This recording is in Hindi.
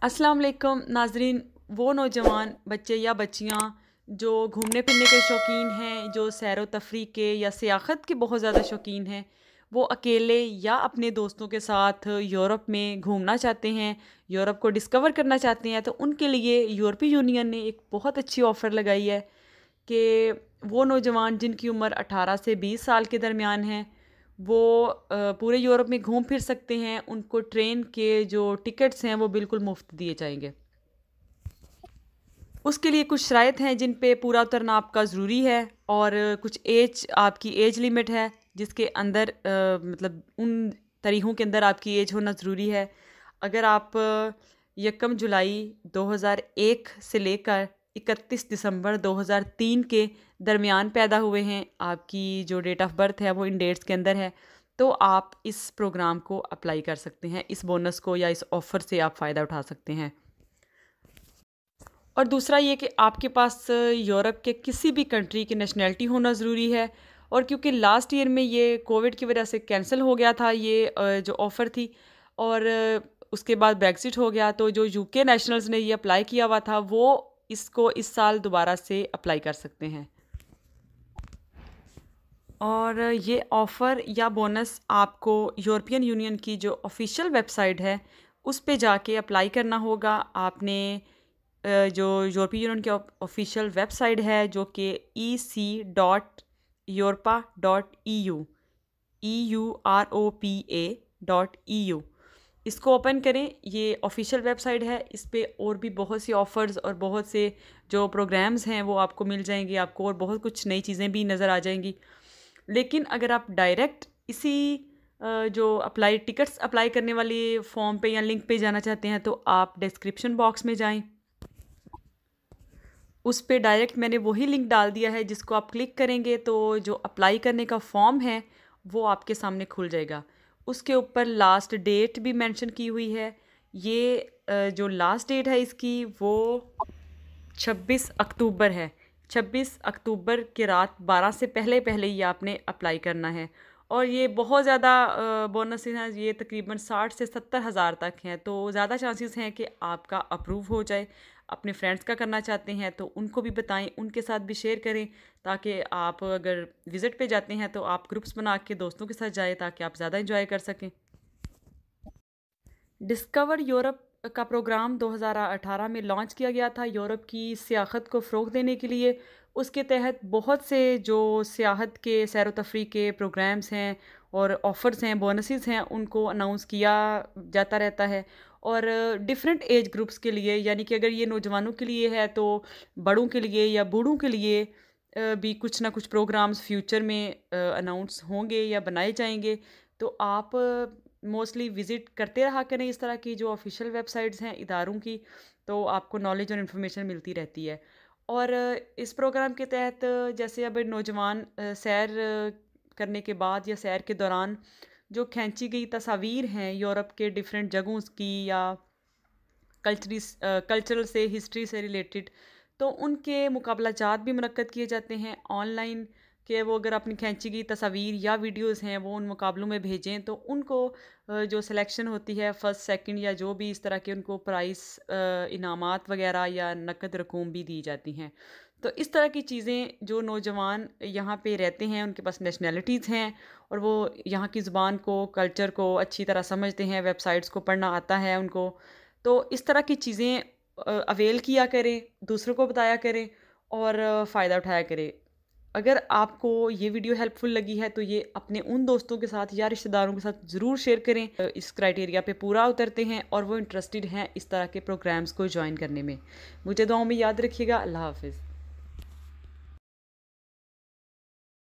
अस्सलाम वालेकुम नाजरीन। वो नौजवान बच्चे या बच्चियाँ जो घूमने फिरने के शौकीन हैं, जो सैर व तफरी के या सियाहत के बहुत ज़्यादा शौकीन हैं, वो अकेले या अपने दोस्तों के साथ यूरोप में घूमना चाहते हैं, यूरोप को डिस्कवर करना चाहते हैं, तो उनके लिए यूरोपीय यूनियन ने एक बहुत अच्छी ऑफ़र लगाई है कि वो नौजवान जिनकी उम्र 18 से 20 साल के दरमियान है, वो पूरे यूरोप में घूम फिर सकते हैं। उनको ट्रेन के जो टिकट्स हैं वो बिल्कुल मुफ्त दिए जाएंगे। उसके लिए कुछ शराइत हैं जिन पे पूरा उतरना आपका ज़रूरी है, और कुछ आपकी एज लिमिट है जिसके अंदर मतलब उन तारीखों के अंदर आपकी एज होना ज़रूरी है। अगर आप 1 जुलाई 2001 से लेकर 31 दिसंबर 2003 के दरमियान पैदा हुए हैं, आपकी जो डेट ऑफ़ बर्थ है वो इन डेट्स के अंदर है, तो आप इस प्रोग्राम को अप्लाई कर सकते हैं। इस बोनस को या इस ऑफ़र से आप फ़ायदा उठा सकते हैं। और दूसरा ये कि आपके पास यूरोप के किसी भी कंट्री की नेशनैलिटी होना ज़रूरी है। और क्योंकि लास्ट ईयर में ये कोविड की वजह से कैंसिल हो गया था ये जो ऑफ़र थी, और उसके बाद ब्रेक्सिट हो गया, तो जो यूके नेशनल्स ने ये अप्लाई किया हुआ था वो इसको इस साल दोबारा से अप्लाई कर सकते हैं। और ये ऑफ़र या बोनस आपको यूरोपियन यूनियन की जो ऑफ़िशियल वेबसाइट है उस पे जाके अप्लाई करना होगा। आपने जो यूरोपीय यूनियन की ऑफ़िशियल वेबसाइट है जो कि ec.europa.eu, इसको ओपन करें। ये ऑफ़िशियल वेबसाइट है, इस पे और भी बहुत सी ऑफ़र्स और बहुत से जो प्रोग्राम्स हैं वो आपको मिल जाएंगे, आपको और बहुत कुछ नई चीज़ें भी नज़र आ जाएंगी। लेकिन अगर आप डायरेक्ट इसी जो टिकट्स अप्लाई करने वाली फॉर्म पे या लिंक पे जाना चाहते हैं, तो आप डिस्क्रिप्शन बॉक्स में जाएं। उस पे डायरेक्ट मैंने वही लिंक डाल दिया है जिसको आप क्लिक करेंगे तो जो अप्लाई करने का फॉर्म है वो आपके सामने खुल जाएगा। उसके ऊपर लास्ट डेट भी मेंशन की हुई है। ये जो लास्ट डेट है इसकी वो 26 अक्टूबर है। 26 अक्टूबर की रात 12 से पहले पहले ही आपने अप्लाई करना है। और ये बहुत ज़्यादा बोनस हैं, ये तकरीबन 60 से 70 हज़ार तक हैं, तो ज़्यादा चांसेस हैं कि आपका अप्रूव हो जाए। अपने फ्रेंड्स का करना चाहते हैं तो उनको भी बताएं, उनके साथ भी शेयर करें, ताकि आप अगर विज़िट पे जाते हैं तो आप ग्रुप्स बना के दोस्तों के साथ जाएं ताकि आप ज़्यादा इंजॉय कर सकें। डिस्कवर यूरोप का प्रोग्राम 2018 में लॉन्च किया गया था यूरोप की सियाहत को फ़रोग़ देने के लिए। उसके तहत बहुत से जो सियाहत के सैर व तफरी के प्रोग्राम्स हैं और ऑफ़र्स हैं, बोनसेस हैं, उनको अनाउंस किया जाता रहता है। और डिफरेंट एज ग्रुप्स के लिए, यानी कि अगर ये नौजवानों के लिए है तो बड़ों के लिए या बूढ़ों के लिए भी कुछ ना कुछ प्रोग्राम्स फ्यूचर में अनाउंस होंगे या बनाए जाएंगे। तो आप मोस्टली विज़िट करते रहा करें इस तरह की जो ऑफ़िशियल वेबसाइट्स हैं इदारों की, तो आपको नॉलेज और इन्फॉर्मेशन मिलती रहती है। और इस प्रोग्राम के तहत जैसे अब नौजवान सैर करने के बाद या सैर के दौरान जो खींची गई तस्वीर हैं यूरोप के डिफरेंट जगहों की या कल्चरल से, हिस्ट्री से रिलेटेड, तो उनके मुकाबलाजात भी मुनक्कद किए जाते हैं ऑनलाइन, कि वो अगर अपनी खींची गई तस्वीर या वीडियोस हैं वो उन मुकाबलों में भेजें तो उनको जो सिलेक्शन होती है फ़र्स्ट सेकंड या जो भी इस तरह के, उनको प्राइस इनामात वगैरह या नकद रकूम भी दी जाती हैं। तो इस तरह की चीज़ें जो नौजवान यहाँ पे रहते हैं उनके पास नेशनैलिटीज़ हैं और वो यहाँ की ज़ुबान को, कल्चर को अच्छी तरह समझते हैं, वेबसाइट्स को पढ़ना आता है उनको, तो इस तरह की चीज़ें अवेल किया करें, दूसरों को बताया करें और फ़ायदा उठाया करें। अगर आपको ये वीडियो हेल्पफुल लगी है तो ये अपने उन दोस्तों के साथ या रिश्तेदारों के साथ ज़रूर शेयर करें। इस क्राइटेरिया पे पूरा उतरते हैं और वो इंटरेस्टेड हैं इस तरह के प्रोग्राम्स को ज्वाइन करने में। मुझे दुआओं में याद रखिएगा। अल्लाह हाफ़िज़।